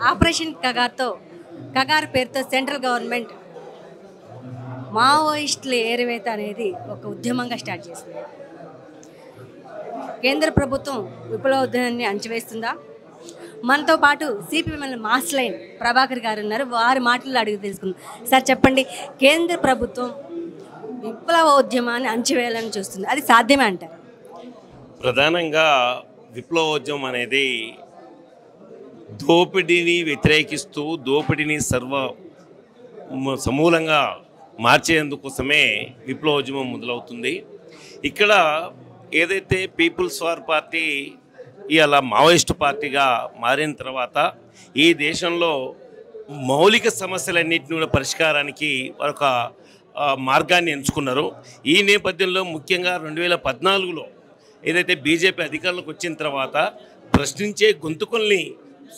Operation Kagar పేరుతో central government మావోయిస్టుల ఏరివేత అనేది ఒక ఉద్యమంగా స్టార్ట్ చేసింది. కేంద్ర ప్రభుత్వం విప్లవోద్యమాన్ని అణచివేస్తుందా? మనతో పాటు సిపిఎంఎల్ మాస్ లైన్ ప్రభాకర్ గారు ఉన్నారు. వారి మాటలు అడిగి తెలుసుకుందాం. సార్ చెప్పండి, కేంద్ర ప్రభుత్వం విప్లవోద్యమాన్ని అణచివేయాలని చూస్తుంది, అది సాధ్యమే అంటారు? ప్రధానంగా విప్లవోద్యమం అనేది దోపిడీని వ్యతిరేకిస్తూ దోపిడీని సమూలంగా మార్చేందుకోసమే విప్లవోద్యమం మొదలవుతుంది. ఇక్కడ ఏదైతే పీపుల్స్ వార్ పార్టీ ఇలా మావోయిస్టు పార్టీగా మారిన తర్వాత ఈ దేశంలో మౌలిక సమస్యలన్నింటినీ కూడా పరిష్కారానికి ఒక మార్గాన్ని ఎంచుకున్నారు. ఈ నేపథ్యంలో ముఖ్యంగా 2014లో ఏదైతే బీజేపీ అధికారంలోకి వచ్చిన తర్వాత ప్రశ్నించే గొంతుకల్ని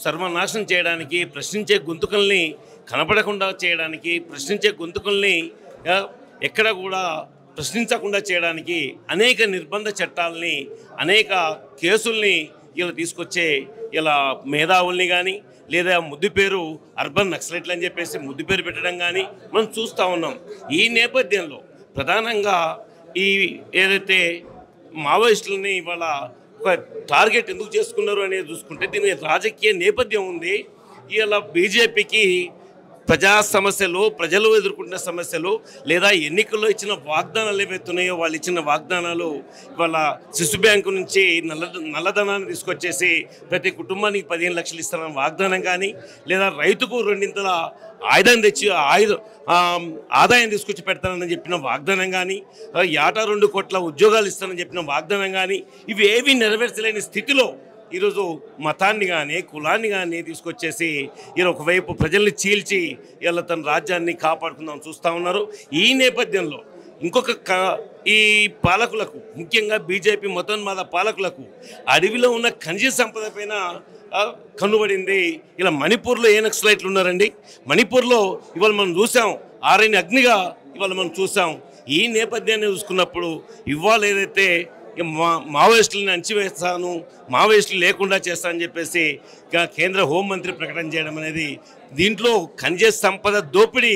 సర్వనాశనం చేయడానికి, ప్రశ్నించే గొంతుకల్ని కనపడకుండా చేయడానికి, ప్రశ్నించే గొంతుకల్ని ఎక్కడ కూడా ప్రశ్నించకుండా చేయడానికి అనేక నిర్బంధ చట్టాలని, అనేక కేసుల్ని ఇలా తీసుకొచ్చే ఇలా మేధావుల్ని కానీ లేదా ముద్దు పేరు అర్బన్ నక్సలైట్లు అని చెప్పేసి ముద్దు పేరు పెట్టడం కానీ మనం చూస్తూ ఉన్నాం. ఈ నేపథ్యంలో ప్రధానంగా ఈ ఏదైతే మావోయిస్టులని ఇవాళ ఒక టార్గెట్ ఎందుకు చేసుకున్నారు అనేది చూసుకుంటే దీని రాజకీయ నేపథ్యం ఉంది. ఇలా బీజేపీకి ప్రజా సమస్యలు, ప్రజలు ఎదుర్కొంటున్న సమస్యలు లేదా ఎన్నికల్లో ఇచ్చిన వాగ్దానాలు ఏవైతున్నాయో వాళ్ళు ఇచ్చిన వాగ్దానాలు ఇవాళ శిశు బ్యాంకు నుంచి నల్లధనాన్ని తీసుకొచ్చేసి ప్రతి కుటుంబానికి 15 లక్షలు ఇస్తారన్న వాగ్దానం కానీ, లేదా రైతుకు 2 ఆయుధం తెచ్చి ఆదాయం తీసుకొచ్చి పెడతానని చెప్పిన వాగ్దానం కానీ, ఏటా 2 కోట్ల ఉద్యోగాలు ఇస్తానని చెప్పిన వాగ్దానం కానీ, ఇవి ఏవి నెరవేర్చలేని స్థితిలో ఈరోజు మతాన్ని కానీ కులాన్ని కానీ తీసుకొచ్చేసి ఇలా ఒకవైపు ప్రజల్ని చీల్చి ఇలా తన రాజ్యాన్ని కాపాడుకుందాం చూస్తూ ఉన్నారు. ఈ నేపథ్యంలో ఇంకొక ఈ పాలకులకు, ముఖ్యంగా బీజేపీ మతోన్మాద పాలకులకు అడవిలో ఉన్న ఖనిజ సంపద పైన కనుబడింది. ఇలా మణిపూర్లో ఏ నక్సలైట్లు ఉన్నారండి? మణిపూర్లో ఇవాళ మనం చూసాం, ఆరైన అగ్నిగా ఇవాళ మనం చూసాం. ఈ నేపథ్యాన్ని చూసుకున్నప్పుడు ఇవాళ ఏదైతే మావోయిస్టులను అణచివేస్తాను, మావోయిస్టులు లేకుండా చేస్తానని చెప్పేసి కేంద్ర హోంమంత్రి ప్రకటన చేయడం అనేది దీంట్లో ఖనిజ సంపద దోపిడీ,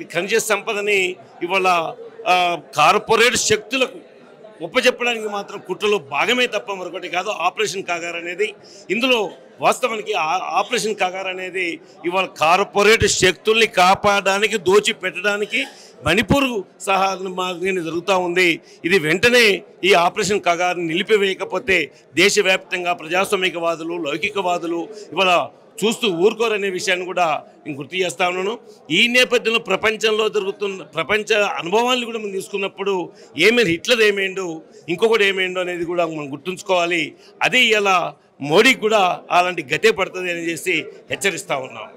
ఈ ఖనిజ సంపదని ఇవాళ కార్పొరేట్ శక్తులకు ఒప్పచెప్పడానికి మాత్రం కుట్రలో భాగమే తప్ప మరొకటి కాదు ఆపరేషన్ కగార్ అనేది. ఇందులో వాస్తవానికి ఆపరేషన్ కగార్ అనేది ఇవాళ కార్పొరేట్ శక్తుల్ని కాపాడడానికి, దోచి పెట్టడానికి మణిపూర్ సహా జరుగుతూ ఉంది. ఇది వెంటనే ఈ ఆపరేషన్ కగార్ని నిలిపివేయకపోతే దేశవ్యాప్తంగా ప్రజాస్వామికవాదులు, లౌకికవాదులు ఇవాళ చూస్తూ ఊరుకోరనే విషయాన్ని కూడా నేను గుర్తు చేస్తా ఉన్నాను. ఈ నేపథ్యంలో ప్రపంచంలో జరుగుతున్న ప్రపంచ అనుభవాలను కూడా మనం తీసుకున్నప్పుడు ఏమైంది, హిట్లర్ ఏమైండు, ఇంకొకటి ఏమైండు అనేది కూడా మనం గుర్తుంచుకోవాలి. అది ఇలా మోడీకి కూడా అలాంటి గతే పడుతుంది అని చేసి హెచ్చరిస్తూ ఉన్నాం.